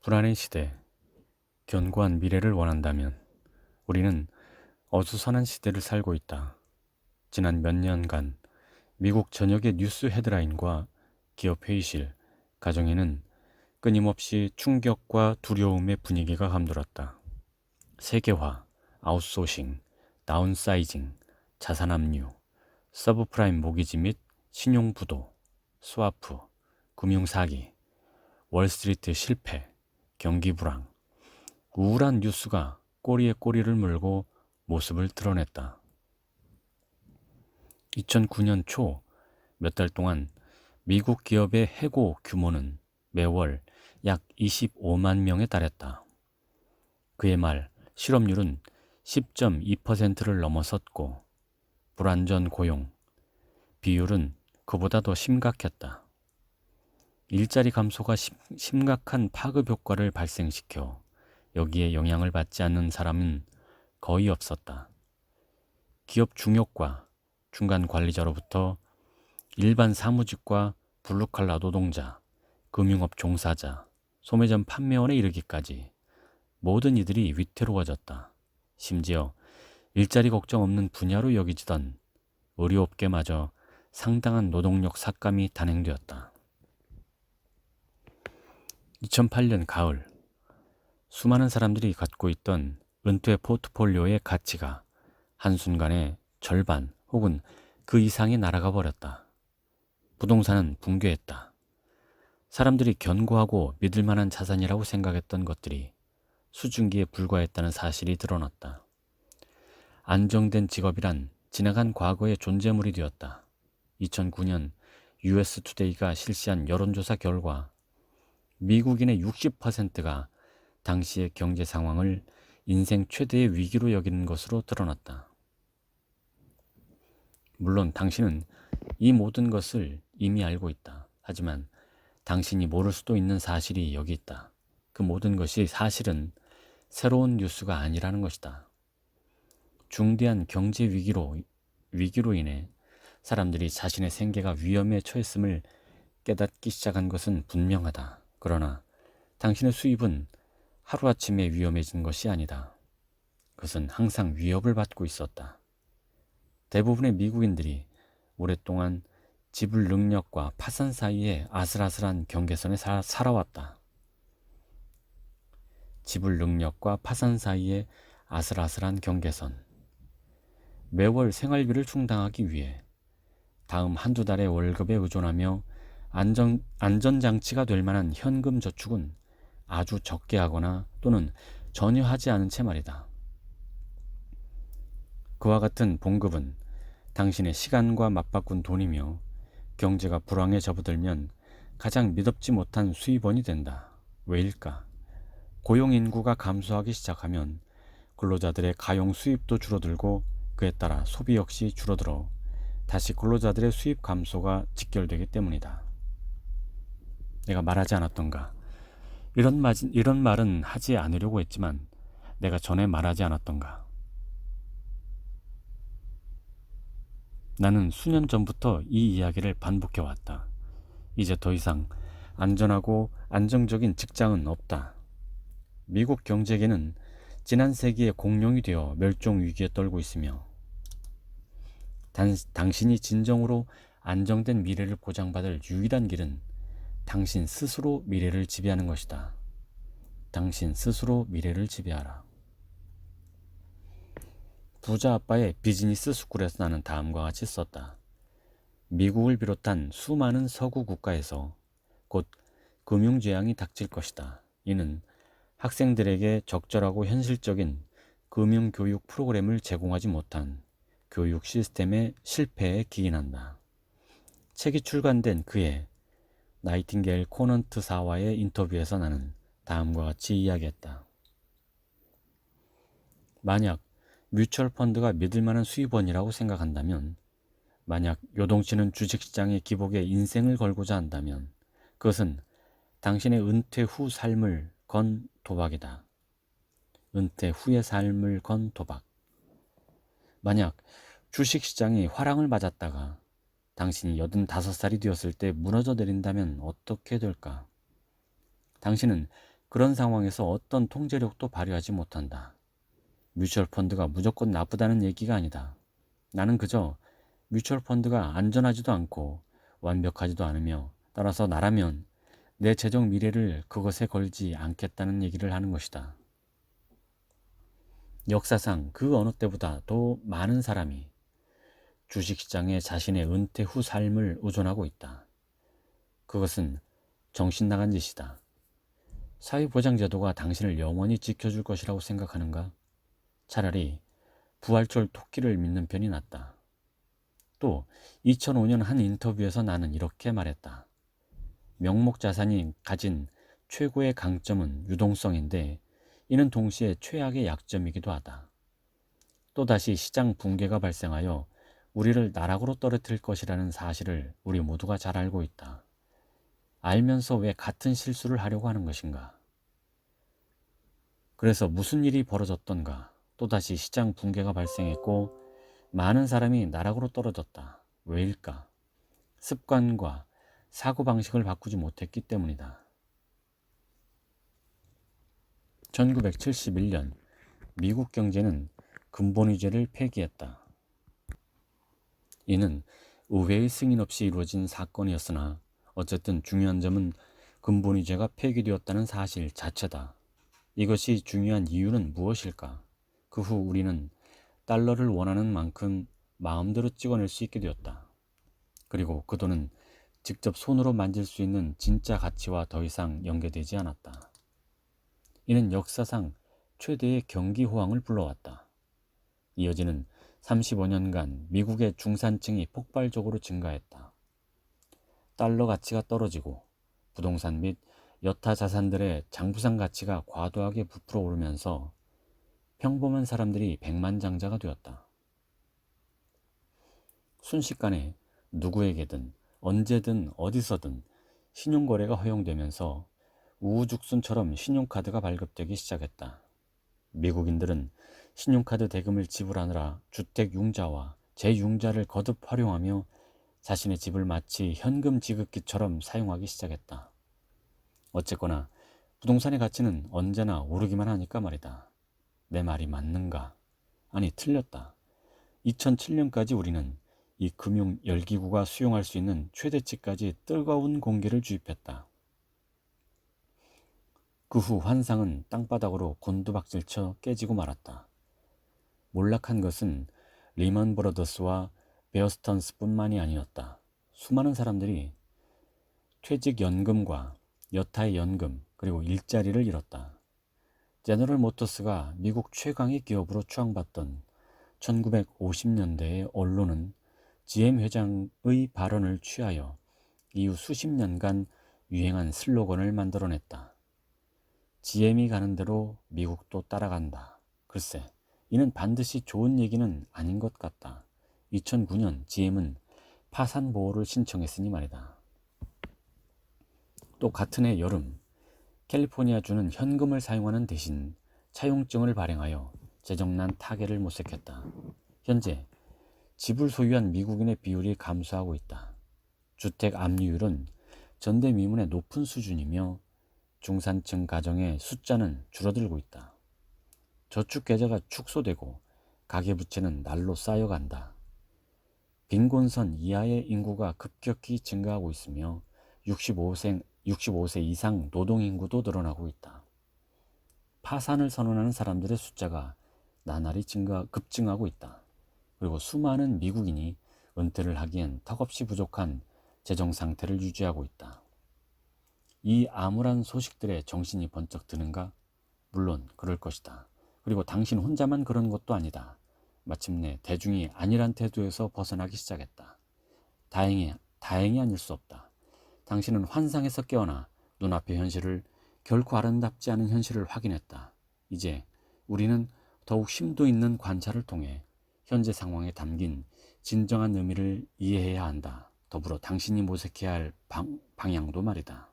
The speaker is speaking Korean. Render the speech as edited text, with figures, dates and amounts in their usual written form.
불안의 시대, 견고한 미래를 원한다면 우리는 어수선한 시대를 살고 있다. 지난 몇 년간 미국 전역의 뉴스 헤드라인과 기업 회의실, 가정에는 끊임없이 충격과 두려움의 분위기가 감돌았다. 세계화, 아웃소싱, 다운사이징, 자산 압류, 서브프라임 모기지 및 신용부도, 스와프, 금융사기, 월스트리트 실패, 경기 불황, 우울한 뉴스가 꼬리에 꼬리를 물고 모습을 드러냈다. 2009년 초 몇 달 동안 미국 기업의 해고 규모는 매월 약 25만 명에 달했다. 그해 말 실업률은 10.2%를 넘어섰고 불안전 고용 비율은 그보다 더 심각했다. 일자리 감소가 심각한 파급 효과를 발생시켜 여기에 영향을 받지 않는 사람은 거의 없었다. 기업 중역과 중간 관리자로부터 일반 사무직과 블루칼라 노동자, 금융업 종사자, 소매점 판매원에 이르기까지 모든 이들이 위태로워졌다. 심지어 일자리 걱정 없는 분야로 여기지던 의료업계마저 상당한 노동력 삭감이 단행되었다. 2008년 가을, 수많은 사람들이 갖고 있던 은퇴 포트폴리오의 가치가 한순간에 절반 혹은 그 이상이 날아가 버렸다. 부동산은 붕괴했다. 사람들이 견고하고 믿을 만한 자산이라고 생각했던 것들이 수증기에 불과했다는 사실이 드러났다. 안정된 직업이란 지나간 과거의 존재물이 되었다. 2009년 US 투데이가 실시한 여론조사 결과 미국인의 60%가 당시의 경제 상황을 인생 최대의 위기로 여기는 것으로 드러났다. 물론 당신은 이 모든 것을 이미 알고 있다. 하지만 당신이 모를 수도 있는 사실이 여기 있다. 그 모든 것이 사실은 새로운 뉴스가 아니라는 것이다. 중대한 경제 위기로 인해 사람들이 자신의 생계가 위험에 처했음을 깨닫기 시작한 것은 분명하다. 그러나 당신의 수입은 하루아침에 위험해진 것이 아니다. 그것은 항상 위협을 받고 있었다. 대부분의 미국인들이 오랫동안 지불 능력과 파산 사이에 아슬아슬한 경계선에 살아왔다. 지불 능력과 파산 사이에 아슬아슬한 경계선. 매월 생활비를 충당하기 위해 다음 한두 달의 월급에 의존하며 안전장치가 될 만한 현금 저축은 아주 적게 하거나 또는 전혀 하지 않은 채 말이다. 그와 같은 봉급은 당신의 시간과 맞바꾼 돈이며 경제가 불황에 접어들면 가장 미덥지 못한 수입원이 된다. 왜일까? 고용 인구가 감소하기 시작하면 근로자들의 가용 수입도 줄어들고 그에 따라 소비 역시 줄어들어 다시 근로자들의 수입 감소가 직결되기 때문이다. 내가 말하지 않았던가? 이런 말은 하지 않으려고 했지만 내가 전에 말하지 않았던가? 나는 수년 전부터 이 이야기를 반복해왔다. 이제 더 이상 안전하고 안정적인 직장은 없다. 미국 경제계는 지난 세기의 공룡이 되어 멸종 위기에 떨고 있으며 당신이 진정으로 안정된 미래를 보장받을 유일한 길은 당신 스스로 미래를 지배하는 것이다. 당신 스스로 미래를 지배하라. 부자 아빠의 비즈니스 스쿨에서 나는 다음과 같이 썼다. 미국을 비롯한 수많은 서구 국가에서 곧 금융재앙이 닥칠 것이다. 이는 학생들에게 적절하고 현실적인 금융교육 프로그램을 제공하지 못한 교육 시스템의 실패에 기인한다. 책이 출간된 그해 나이팅게일 코넌트사와의 인터뷰에서 나는 다음과 같이 이야기했다. 만약 뮤추얼 펀드가 믿을 만한 수입원이라고 생각한다면, 만약 요동치는 주식시장의 기복에 인생을 걸고자 한다면 그것은 당신의 은퇴 후 삶을 건 도박이다. 은퇴 후의 삶을 건 도박. 만약 주식시장이 화랑을 맞았다가 당신이 85살이 되었을 때 무너져 내린다면 어떻게 될까? 당신은 그런 상황에서 어떤 통제력도 발휘하지 못한다. 뮤추얼 펀드가 무조건 나쁘다는 얘기가 아니다. 나는 그저 뮤추얼 펀드가 안전하지도 않고 완벽하지도 않으며 따라서 나라면 내 재정 미래를 그것에 걸지 않겠다는 얘기를 하는 것이다. 역사상 그 어느 때보다 더 많은 사람이 주식시장에 자신의 은퇴 후 삶을 의존하고 있다. 그것은 정신 나간 짓이다. 사회보장제도가 당신을 영원히 지켜줄 것이라고 생각하는가? 차라리 부활절 토끼를 믿는 편이 낫다. 또 2005년 한 인터뷰에서 나는 이렇게 말했다. 명목자산이 가진 최고의 강점은 유동성인데 이는 동시에 최악의 약점이기도 하다. 또다시 시장 붕괴가 발생하여 우리를 나락으로 떨어뜨릴 것이라는 사실을 우리 모두가 잘 알고 있다. 알면서 왜 같은 실수를 하려고 하는 것인가? 그래서 무슨 일이 벌어졌던가? 또다시 시장 붕괴가 발생했고 많은 사람이 나락으로 떨어졌다. 왜일까? 습관과 사고방식을 바꾸지 못했기 때문이다. 1971년 미국 경제는 근본위제를 폐기했다. 이는 의회의 승인 없이 이루어진 사건이었으나 어쨌든 중요한 점은 근본위제가 폐기되었다는 사실 자체다. 이것이 중요한 이유는 무엇일까? 그 후 우리는 달러를 원하는 만큼 마음대로 찍어낼 수 있게 되었다. 그리고 그 돈은 직접 손으로 만질 수 있는 진짜 가치와 더 이상 연계되지 않았다. 이는 역사상 최대의 경기 호황을 불러왔다. 이어지는 35년간 미국의 중산층이 폭발적으로 증가했다. 달러 가치가 떨어지고 부동산 및 여타 자산들의 장부상 가치가 과도하게 부풀어 오르면서 평범한 사람들이 백만장자가 되었다. 순식간에 누구에게든 언제든 어디서든 신용거래가 허용되면서 우후죽순처럼 신용카드가 발급되기 시작했다. 미국인들은 신용카드 대금을 지불하느라 주택융자와 재융자를 거듭 활용하며 자신의 집을 마치 현금 지급기처럼 사용하기 시작했다. 어쨌거나 부동산의 가치는 언제나 오르기만 하니까 말이다. 내 말이 맞는가? 아니, 틀렸다. 2007년까지 우리는 이 금융 열기구가 수용할 수 있는 최대치까지 뜨거운 공기를 주입했다. 그 후 환상은 땅바닥으로 곤두박질쳐 깨지고 말았다. 몰락한 것은 리먼 브러더스와 베어스턴스뿐만이 아니었다. 수많은 사람들이 퇴직연금과 여타의 연금 그리고 일자리를 잃었다. 제너럴 모터스가 미국 최강의 기업으로 추앙받던 1950년대의 언론은 GM 회장의 발언을 취하여 이후 수십 년간 유행한 슬로건을 만들어냈다. GM이 가는 대로 미국도 따라간다. 글쎄, 이는 반드시 좋은 얘기는 아닌 것 같다. 2009년 GM은 파산 보호를 신청했으니 말이다. 또 같은 해 여름, 캘리포니아주는 현금을 사용하는 대신 차용증을 발행하여 재정난 타계를 모색했다. 현재 집을 소유한 미국인의 비율이 감소하고 있다. 주택 압류율은 전대미문의 높은 수준이며 중산층 가정의 숫자는 줄어들고 있다. 저축 계좌가 축소되고 가계부채는 날로 쌓여간다. 빈곤선 이하의 인구가 급격히 증가하고 있으며 65세 이상 노동인구도 늘어나고 있다. 파산을 선언하는 사람들의 숫자가 나날이 급증하고 있다. 그리고 수많은 미국인이 은퇴를 하기엔 턱없이 부족한 재정 상태를 유지하고 있다. 이 암울한 소식들에 정신이 번쩍 드는가? 물론 그럴 것이다. 그리고 당신 혼자만 그런 것도 아니다. 마침내 대중이 안일한 태도에서 벗어나기 시작했다. 다행히 아닐 수 없다. 당신은 환상에서 깨어나 눈앞의 현실을, 결코 아름답지 않은 현실을 확인했다. 이제 우리는 더욱 심도 있는 관찰을 통해 현재 상황에 담긴 진정한 의미를 이해해야 한다. 더불어 당신이 모색해야 할 방향도 말이다.